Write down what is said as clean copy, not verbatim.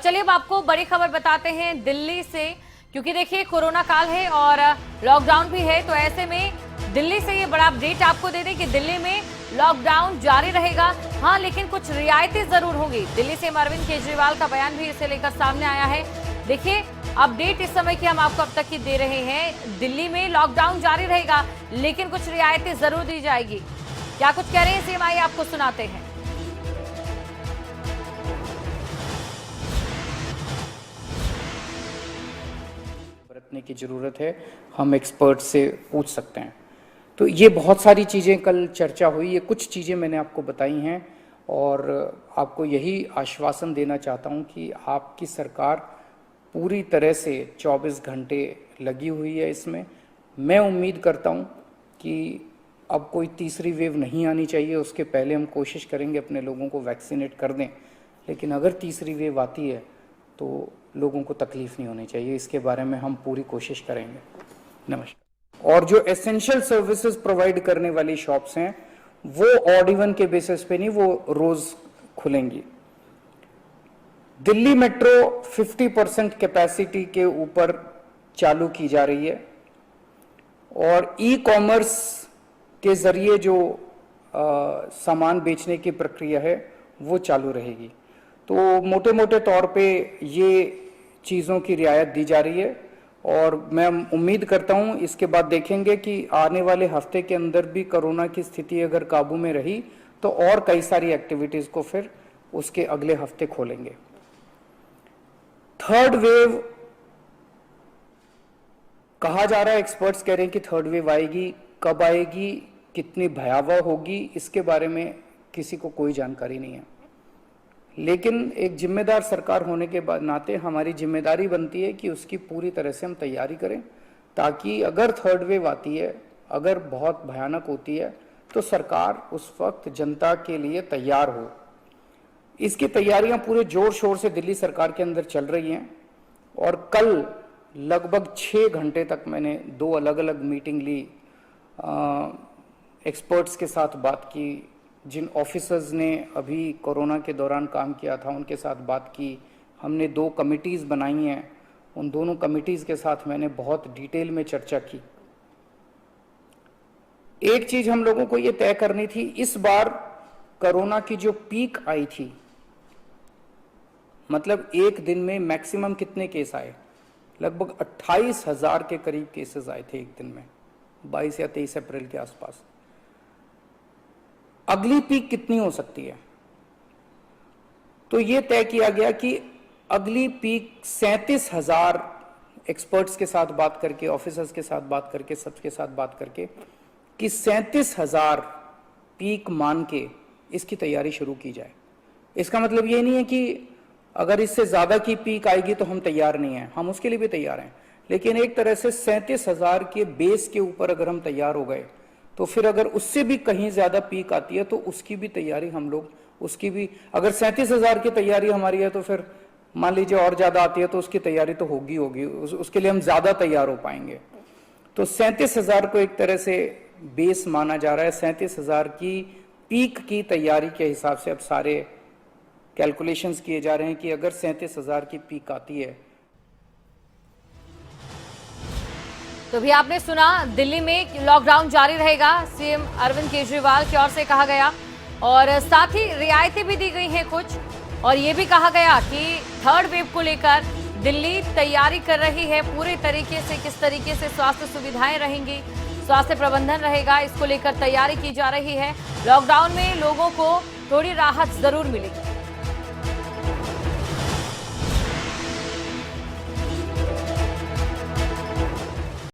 चलिए अब आपको बड़ी खबर बताते हैं दिल्ली से, क्योंकि देखिए कोरोना काल है और लॉकडाउन भी है। तो ऐसे में दिल्ली से ये बड़ा अपडेट आपको दे दें कि दिल्ली में लॉकडाउन जारी रहेगा। हाँ, लेकिन कुछ रियायतें जरूर होंगी। दिल्ली से अरविंद केजरीवाल का बयान भी इसे लेकर सामने आया है। देखिए अपडेट इस समय की हम आपको अब तक की दे रहे हैं। दिल्ली में लॉकडाउन जारी रहेगा, लेकिन कुछ रियायतें जरूर दी जाएगी। क्या कुछ कह रहे हैं सीएम, आइए आपको सुनाते हैं। बरतने की ज़रूरत है, हम एक्सपर्ट से पूछ सकते हैं। तो ये बहुत सारी चीज़ें कल चर्चा हुई, ये कुछ चीज़ें मैंने आपको बताई हैं और आपको यही आश्वासन देना चाहता हूं कि आपकी सरकार पूरी तरह से 24 घंटे लगी हुई है इसमें। मैं उम्मीद करता हूं कि अब कोई तीसरी वेव नहीं आनी चाहिए, उसके पहले हम कोशिश करेंगे अपने लोगों को वैक्सीनेट कर दें। लेकिन अगर तीसरी वेव आती है तो लोगों को तकलीफ नहीं होनी चाहिए, इसके बारे में हम पूरी कोशिश करेंगे। नमस्कार। और जो एसेंशियल सर्विसेज प्रोवाइड करने वाली शॉप्स हैं वो ऑड इवन के बेसिस पे नहीं, वो रोज खुलेंगी। दिल्ली मेट्रो 50% कैपेसिटी के ऊपर चालू की जा रही है और ई कॉमर्स के जरिए जो सामान बेचने की प्रक्रिया है वो चालू रहेगी। तो मोटे मोटे तौर पे ये चीज़ों की रियायत दी जा रही है और मैं उम्मीद करता हूं इसके बाद देखेंगे कि आने वाले हफ्ते के अंदर भी कोरोना की स्थिति अगर काबू में रही तो और कई सारी एक्टिविटीज़ को फिर उसके अगले हफ्ते खोलेंगे। थर्ड वेव कहा जा रहा है, एक्सपर्ट्स कह रहे हैं कि थर्ड वेव आएगी, कब आएगी, कितनी भयावह होगी, इसके बारे में किसी को कोई जानकारी नहीं है। लेकिन एक जिम्मेदार सरकार होने के नाते हमारी जिम्मेदारी बनती है कि उसकी पूरी तरह से हम तैयारी करें, ताकि अगर थर्ड वेव आती है, अगर बहुत भयानक होती है, तो सरकार उस वक्त जनता के लिए तैयार हो। इसकी तैयारियां पूरे जोर शोर से दिल्ली सरकार के अंदर चल रही हैं और कल लगभग 6 घंटे तक मैंने 2 अलग अलग मीटिंग ली, एक्सपर्ट्स के साथ बात की, जिन ऑफिसर्स ने अभी कोरोना के दौरान काम किया था उनके साथ बात की। हमने 2 कमिटीज़ बनाई हैं, उन दोनों कमिटीज़ के साथ मैंने बहुत डिटेल में चर्चा की। एक चीज़ हम लोगों को ये तय करनी थी, इस बार कोरोना की जो पीक आई थी, मतलब एक दिन में मैक्सिमम कितने केस आए, लगभग 28,000 के करीब केसेस आए थे एक दिन में, 22 या 23 अप्रैल के आसपास। अगली पीक कितनी हो सकती है, तो ये तय किया गया कि अगली पीक 37,000, एक्सपर्ट्स के साथ बात करके, ऑफिसर्स के साथ बात करके, सबके साथ बात करके, कि 37,000 पीक मान के इसकी तैयारी शुरू की जाए। इसका मतलब ये नहीं है कि अगर इससे ज्यादा की पीक आएगी तो हम तैयार नहीं हैं, हम उसके लिए भी तैयार हैं। लेकिन एक तरह से 37,000 के बेस के ऊपर अगर हम तैयार हो गए तो फिर अगर उससे भी कहीं ज्यादा पीक आती है तो उसकी भी तैयारी हम लोग, उसकी भी, अगर 37,000 की तैयारी हमारी है तो फिर मान लीजिए और ज्यादा आती है तो उसकी तैयारी तो होगी उसके लिए हम ज्यादा तैयार हो पाएंगे। तो 37,000 को एक तरह से बेस माना जा रहा है। 37,000 की पीक की तैयारी के हिसाब से अब सारे कैलकुलेशंस किए जा रहे हैं कि अगर 37,000 की पीक आती है। तो भी आपने सुना, दिल्ली में लॉकडाउन जारी रहेगा, सीएम अरविंद केजरीवाल की ओर से कहा गया और साथ ही रियायतें भी दी गई हैं कुछ, और ये भी कहा गया कि थर्ड वेव को लेकर दिल्ली तैयारी कर रही है पूरे तरीके से। किस तरीके से स्वास्थ्य सुविधाएं रहेंगी, स्वास्थ्य प्रबंधन रहेगा, इसको लेकर तैयारी की जा रही है। लॉकडाउन में लोगों को थोड़ी राहत जरूर मिलेगी।